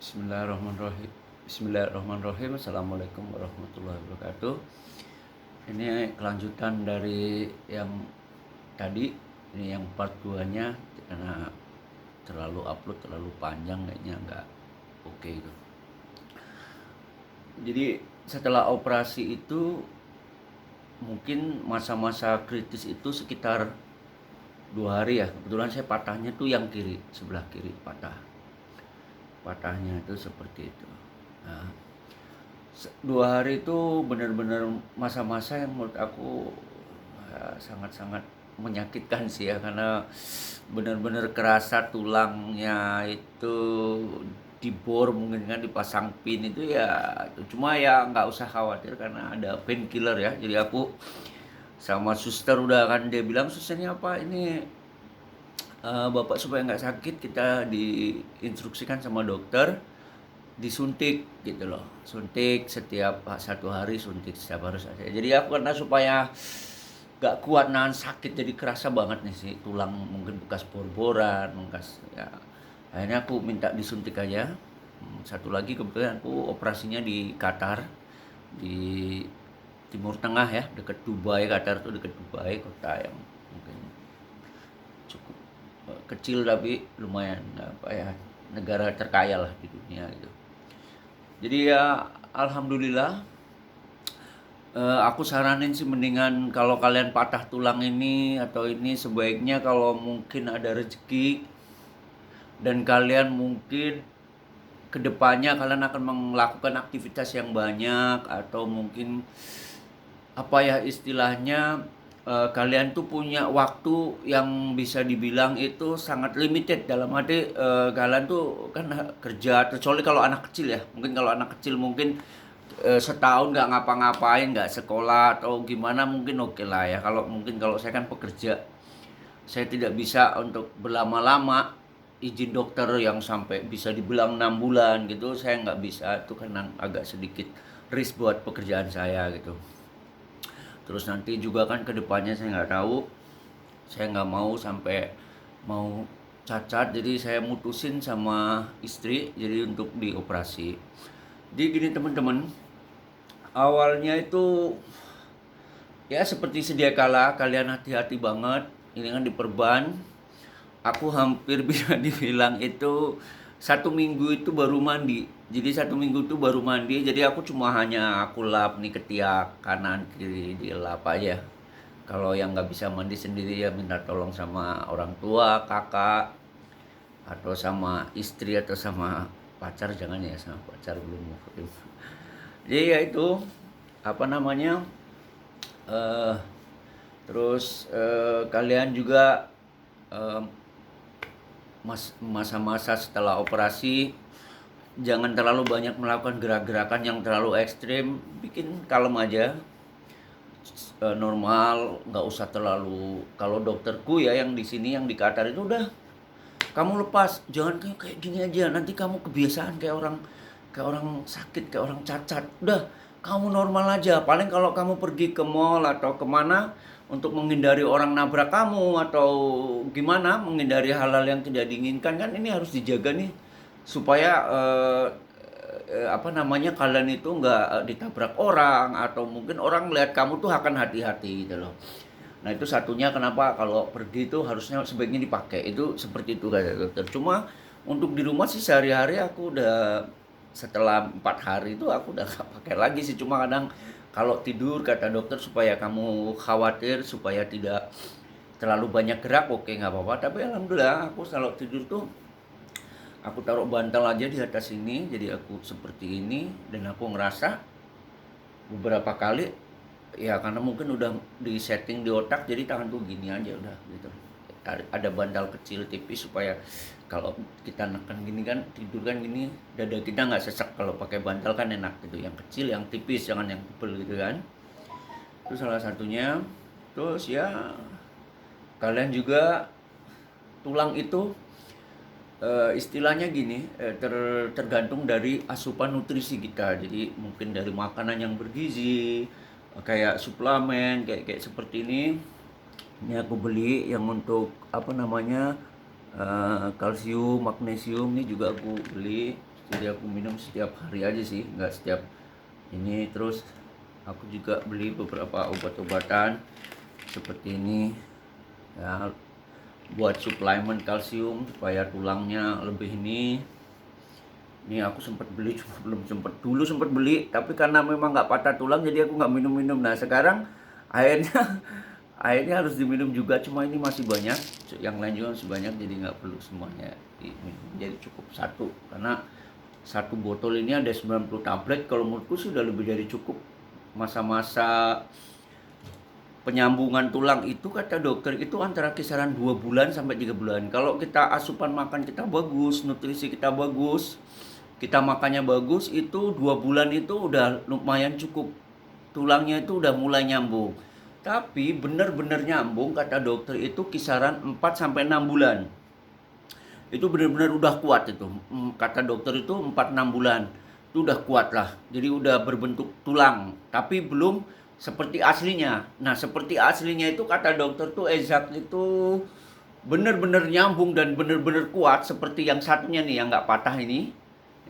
Bismillahirrahmanirrahim. Bismillahirrahmanirrahim. Assalamualaikum warahmatullahi wabarakatuh. Ini kelanjutan dari yang tadi. Ini yang part 2-nya, karena terlalu panjang kayaknya nggak oke itu. Jadi setelah operasi itu mungkin masa-masa kritis itu sekitar 2 hari ya. Kebetulan saya patahnya tuh yang kiri, sebelah kiri patahnya itu seperti itu. Nah, 2 hari itu benar-benar masa-masa yang menurut aku sangat-sangat menyakitkan sih ya, karena benar-benar kerasa tulangnya itu dibor, mungkin kan dipasang pin itu ya. Cuma ya nggak usah khawatir karena ada painkiller ya. Jadi aku sama suster udah kan, dia bilang, susternya apa ini, bapak supaya nggak sakit kita diinstruksikan sama dokter disuntik gitu loh, suntik setiap 1 hari, suntik setiap hari saja. Jadi aku karena supaya nggak kuat nahan sakit, jadi kerasa banget nih sih tulang, mungkin bekas bor-boran, bekas ya. Akhirnya aku minta disuntik aja. Satu lagi kebetulan aku operasinya di Qatar, di Timur Tengah ya, dekat Dubai. Qatar tuh dekat Dubai, kota yang mungkin cukup kecil tapi lumayan apa ya, negara terkaya lah di dunia gitu. Jadi ya alhamdulillah, aku saranin sih mendingan kalau kalian patah tulang ini atau ini, sebaiknya kalau mungkin ada rezeki dan kalian mungkin kedepannya kalian akan melakukan aktivitas yang banyak, atau mungkin apa ya istilahnya, kalian tuh punya waktu yang bisa dibilang itu sangat limited, dalam arti kalian tuh kan kerja, kecuali kalau anak kecil ya. Mungkin kalau anak kecil mungkin setahun nggak ngapa-ngapain, nggak sekolah atau gimana, mungkin oke lah ya. Kalau saya kan pekerja, saya tidak bisa untuk berlama-lama izin dokter yang sampai bisa dibilang 6 bulan gitu, saya nggak bisa. Itu kan agak sedikit risk buat pekerjaan saya gitu. Terus nanti juga kan kedepannya saya nggak tahu, saya nggak mau sampai mau cacat, jadi saya mutusin sama istri jadi untuk dioperasi. Jadi gini teman-teman, awalnya itu ya seperti sedia kala kalian hati-hati banget. Ini kan diperban, aku hampir bisa dibilang itu 1 minggu itu baru mandi. Jadi 1 minggu itu baru mandi. Jadi aku cuma hanya aku lap nih ketiak kanan kiri, dilap aja. Kalau yang nggak bisa mandi sendiri ya minta tolong sama orang tua, kakak, atau sama istri, atau sama pacar. Jangan ya, sama pacar belum move. Jadi ya itu apa namanya, eh terus kalian juga eh, masa-masa setelah operasi jangan terlalu banyak melakukan gerak-gerakan yang terlalu ekstrim, bikin kalem aja, normal, nggak usah terlalu. Kalau dokterku ya yang di sini, yang di Qatar itu, udah kamu lepas, jangan kayak gini aja, nanti kamu kebiasaan kayak orang sakit, kayak orang cacat. Udah kamu normal aja. Paling kalau kamu pergi ke mall atau kemana untuk menghindari orang nabrak kamu atau gimana, menghindari hal-hal yang tidak diinginkan, kan ini harus dijaga nih supaya apa namanya, kalian itu nggak ditabrak orang, atau mungkin orang melihat kamu tuh akan hati-hati gitu loh. Nah itu satunya kenapa kalau pergi itu harusnya sebaiknya dipakai, itu seperti itu kata dokter. Cuma untuk di rumah sih sehari-hari aku udah, setelah 4 hari itu aku udah gak pakai lagi sih. Cuma kadang kalau tidur kata dokter supaya kamu khawatir supaya tidak terlalu banyak gerak, oke nggak apa-apa. Tapi alhamdulillah aku kalau tidur tuh aku taruh bantal aja di atas ini, jadi aku seperti ini. Dan aku ngerasa beberapa kali ya, karena mungkin udah di setting di otak, jadi tangan tuh gini aja udah gitu. Ada bantal kecil tipis supaya kalau kita neken gini kan, tidur kan gini, dada kita nggak sesek. Kalau pakai bantal kan enak gitu, yang kecil yang tipis, jangan yang tebel gitu kan. Itu salah satunya. Terus ya kalian juga, tulang itu istilahnya gini, tergantung dari asupan nutrisi kita. Jadi mungkin dari makanan yang bergizi, kayak suplemen, kayak seperti ini. Ini aku beli yang untuk apa namanya, kalsium, magnesium, ini juga aku beli. jadi aku minum setiap hari aja sih, nggak setiap ini. Terus aku juga beli beberapa obat-obatan seperti ini ya, buat suplemen kalsium supaya tulangnya lebih ini aku sempat beli, cuma belum sempat beli, tapi karena memang nggak patah tulang jadi aku nggak minum. Nah sekarang akhirnya akhirnya harus diminum juga, cuma ini masih banyak, yang lain juga masih banyak, jadi nggak perlu semuanya diminum, jadi cukup satu, karena satu botol ini ada 90 tablet. Kalau menurutku sudah lebih dari cukup. Masa-masa penyambungan tulang itu kata dokter itu antara kisaran 2 bulan sampai 3 bulan. Kalau kita asupan makan kita bagus, nutrisi kita bagus, kita makannya bagus, itu 2 bulan itu udah lumayan cukup. Tulangnya itu udah mulai nyambung. Tapi benar-benar nyambung kata dokter itu kisaran 4 sampai 6 bulan. Itu benar-benar udah kuat itu. Kata dokter itu 4-6 bulan. Itu udah kuat lah. Jadi udah berbentuk tulang, tapi belum seperti aslinya. Nah, seperti aslinya itu kata dokter tuh exact itu bener-bener nyambung dan bener-bener kuat seperti yang satunya nih yang nggak patah ini.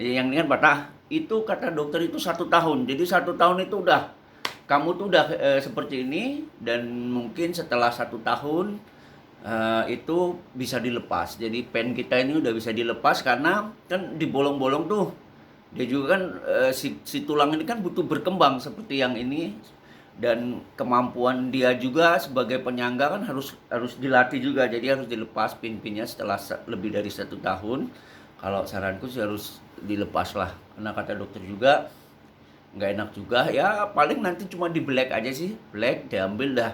Yang ini kan patah. Itu kata dokter itu 1 tahun. Jadi 1 tahun itu udah kamu tuh udah seperti ini, dan mungkin setelah 1 tahun itu bisa dilepas. Jadi pen kita ini udah bisa dilepas karena kan di bolong-bolong tuh. Dia juga kan si tulang ini kan butuh berkembang seperti yang ini, dan kemampuan dia juga sebagai penyangga kan harus dilatih juga, jadi harus dilepas pin-pinnya setelah lebih dari 1 tahun. Kalau saranku sih harus dilepas lah, karena kata dokter juga nggak enak juga ya, paling nanti cuma di black aja sih, black diambil dah.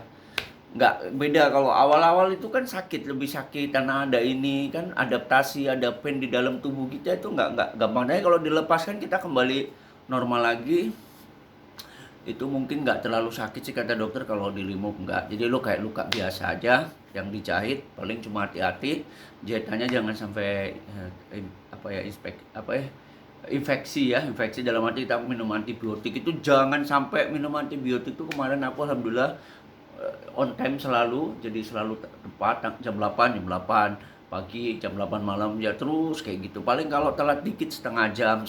Nggak beda, kalau awal-awal itu kan sakit, lebih sakit karena ada ini kan adaptasi, ada pen di dalam tubuh kita, itu nggak gampang. Tapi kalau dilepaskan kita kembali normal lagi. Itu mungkin nggak terlalu sakit sih kata dokter kalau di remove, nggak. Jadi lo kayak luka biasa aja yang dijahit, paling cuma hati-hati jahitannya jangan sampai infeksi ya. Infeksi dalam arti kita minum antibiotik itu jangan sampai minum antibiotik. Itu kemarin aku alhamdulillah on time selalu, jadi selalu tepat jam 8 pagi, jam 8 malam ya, terus kayak gitu. Paling kalau telat dikit setengah jam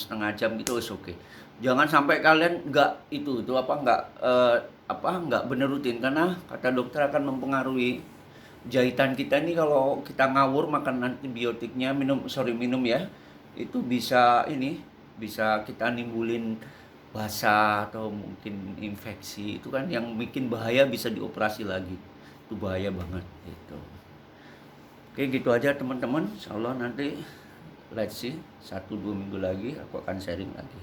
gitu is oke. Jangan sampai kalian nggak nggak bener rutin, karena kata dokter akan mempengaruhi jahitan kita nih. Kalau kita ngawur makan antibiotiknya, minum ya, itu bisa kita nimbulin basah atau mungkin infeksi. Itu kan yang bikin bahaya, bisa dioperasi lagi, itu bahaya banget gitu. Oke, gitu aja teman-teman. Insyaallah nanti let's see 1-2 minggu lagi aku akan sharing lagi.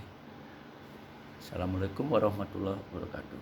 Assalamualaikum warahmatullahi wabarakatuh.